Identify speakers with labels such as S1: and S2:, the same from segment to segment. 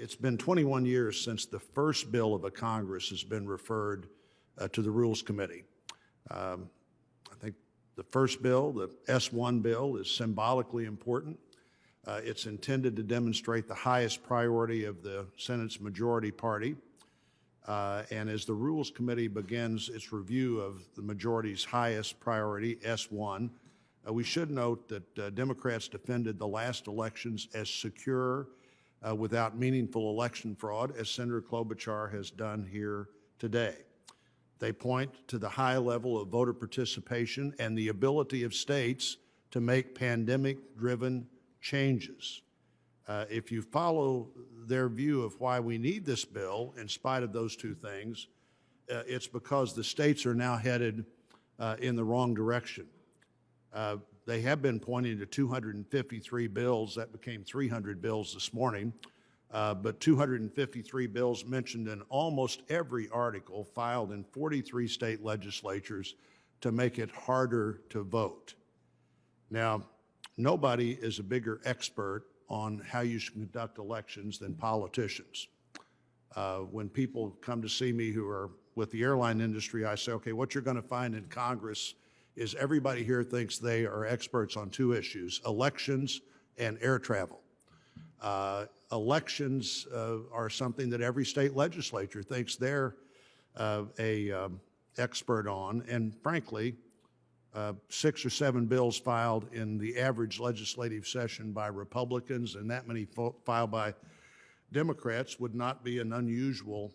S1: It's been 21 years since the first bill of a Congress has been referred to the Rules Committee. I think the first bill, the S1 bill, is symbolically important. It's intended to demonstrate the highest priority of the Senate's majority party. And as the Rules Committee begins its review of the majority's highest priority, S1, we should note that Democrats defended the last elections as secure, without meaningful election fraud, as Senator Klobuchar has done here today. They point to the high level of voter participation and the ability of states to make pandemic-driven changes. If you follow their view of why we need this bill, in spite of those two things, it's because the states are now headed in the wrong direction. They have been pointing to 253 bills. That became 300 bills this morning. But 253 bills mentioned in almost every article filed in 43 state legislatures to make it harder to vote. Now, nobody is a bigger expert on how you should conduct elections than politicians. When people come to see me who are with the airline industry, I say, okay, what you're going to find in Congress is everybody here thinks they are experts on two issues: elections and air travel. Elections are something that every state legislature thinks they're an expert on, and frankly, 6 or 7 bills filed in the average legislative session by Republicans and that many filed by Democrats would not be an unusual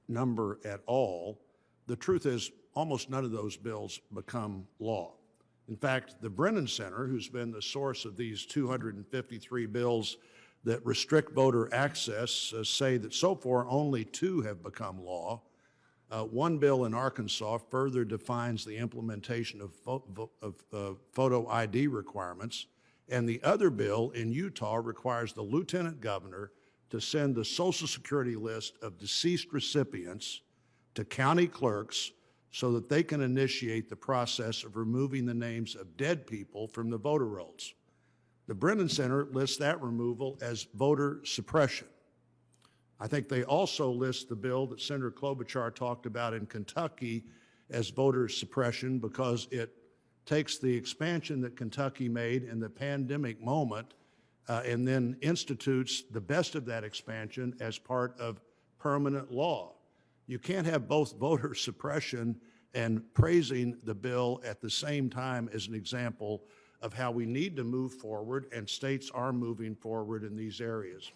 S1: number at all. The truth is, almost none of those bills become law. In fact, the Brennan Center, who's been the source of these 253 bills that restrict voter access, say that so far only 2 have become law. One bill in Arkansas further defines the implementation of photo ID requirements, and the other bill in Utah requires the lieutenant governor to send the Social Security list of deceased recipients to county clerks so that they can initiate the process of removing the names of dead people from the voter rolls. The Brennan Center lists that removal as voter suppression. I think they also list the bill that Senator Klobuchar talked about in Kentucky as voter suppression because it takes the expansion that Kentucky made in the pandemic moment and then institutes the best of that expansion as part of permanent law. You can't have both voter suppression and praising the bill at the same time as an example of how we need to move forward, and states are moving forward in these areas.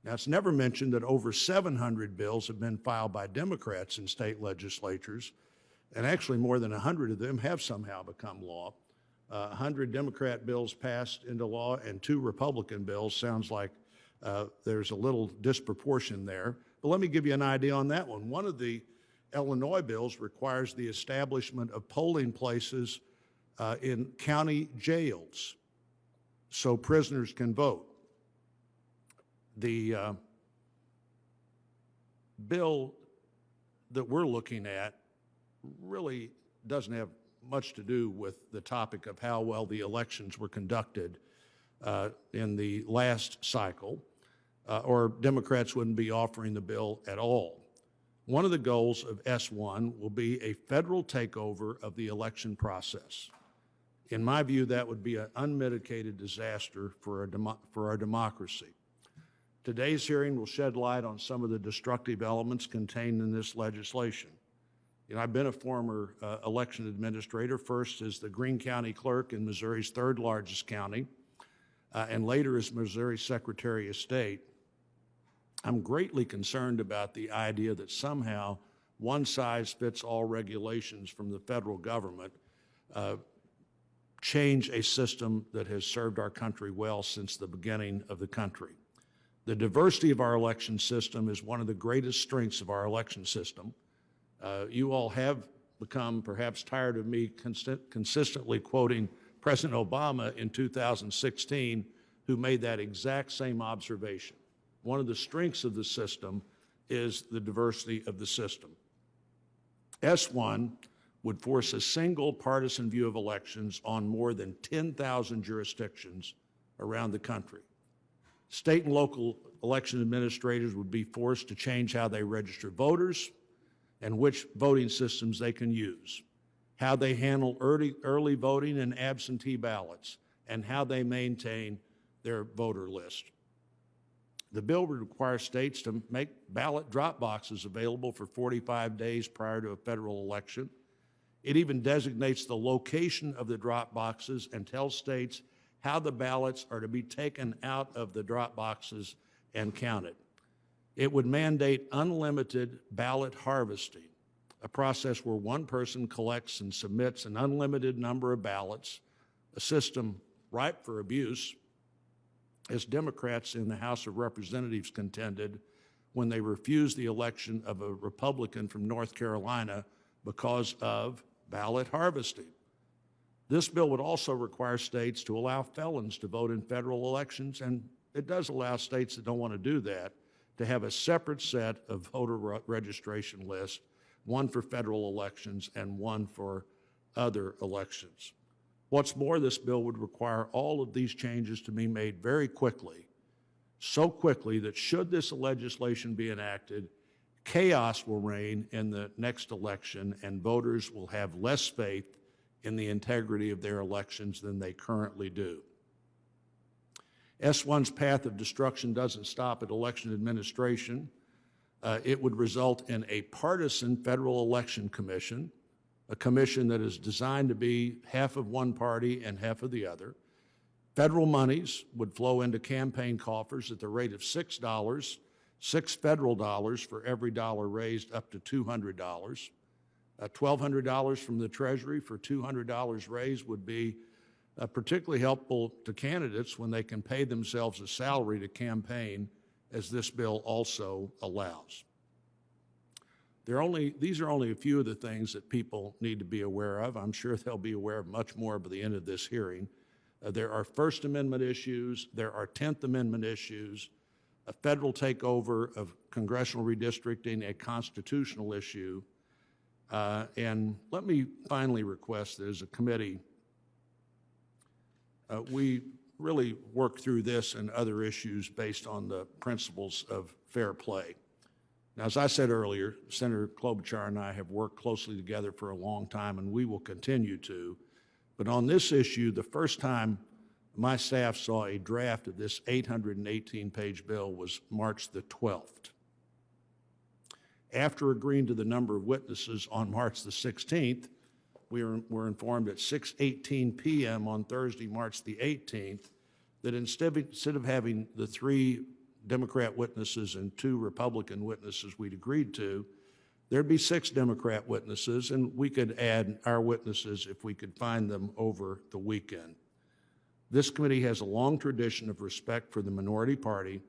S1: Now, it's never mentioned that over 700 bills have been filed by Democrats in state legislatures, and actually more than 100 of them have somehow become law. 100 Democrat bills passed into law and 2 Republican bills. Sounds like there's a little disproportion there. But let me give you an idea on that one. One of the Illinois bills requires the establishment of polling places in county jails so prisoners can vote. The bill that we're looking at really doesn't have much to do with the topic of how well the elections were conducted in the last cycle, or Democrats wouldn't be offering the bill at all. One of the goals of S1 will be a federal takeover of the election process. In my view, that would be an unmitigated disaster for our democracy. Today's hearing will shed light on some of the destructive elements contained in this legislation. You know, I've been a former election administrator, first as the Greene County clerk in Missouri's 3rd largest county, and later as Missouri Secretary of State. I'm greatly concerned about the idea that somehow one-size-fits-all regulations from the federal government change a system that has served our country well since the beginning of the country. The diversity of our election system is one of the greatest strengths of our election system. You all have become perhaps tired of me consistently quoting President Obama in 2016, who made that exact same observation. One of the strengths of the system is the diversity of the system. S1 would force a single partisan view of elections on more than 10,000 jurisdictions around the country. State and local election administrators would be forced to change how they register voters and which voting systems they can use, how they handle early voting and absentee ballots, and how they maintain their voter list. The bill would require states to make ballot drop boxes available for 45 days prior to a federal election. It even designates the location of the drop boxes and tells states how the ballots are to be taken out of the drop boxes and counted. It would mandate unlimited ballot harvesting, a process where one person collects and submits an unlimited number of ballots, a system ripe for abuse, as Democrats in the House of Representatives contended when they refused the election of a Republican from North Carolina because of ballot harvesting. This bill would also require states to allow felons to vote in federal elections, and it does allow states that don't want to do that to have a separate set of voter registration lists, one for federal elections and one for other elections. What's more, this bill would require all of these changes to be made very quickly, so quickly that should this legislation be enacted, chaos will reign in the next election and voters will have less faith in the integrity of their elections than they currently do. S1's path of destruction doesn't stop at election administration. It would result in a partisan federal election commission, a commission that is designed to be half of one party and half of the other. Federal monies would flow into campaign coffers at the rate of $6, $6 federal dollars for every dollar raised up to $200. $1,200 from the Treasury for $200 raised would be particularly helpful to candidates when they can pay themselves a salary to campaign, as this bill also allows. These are only a few of the things that people need to be aware of. I'm sure they'll be aware of much more by the end of this hearing. There are First Amendment issues, there are 10th Amendment issues, a federal takeover of congressional redistricting, a constitutional issue. And let me finally request that as a committee, we really work through this and other issues based on the principles of fair play. Now, as I said earlier, Senator Klobuchar and I have worked closely together for a long time, and we will continue to. But on this issue, the first time my staff saw a draft of this 818-page bill was March the 12th. After agreeing to the number of witnesses on March the 16th, we were informed at 6:18 p.m. on Thursday, March the 18th, that instead of having the 3 Democrat witnesses and 2 Republican witnesses we'd agreed to, there'd be 6 Democrat witnesses, and we could add our witnesses if we could find them over the weekend. This committee has a long tradition of respect for the minority party.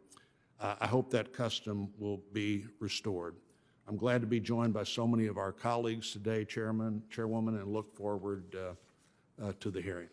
S1: I hope that custom will be restored. I'm glad to be joined by so many of our colleagues today, Chairman, Chairwoman, and look forward to the hearing.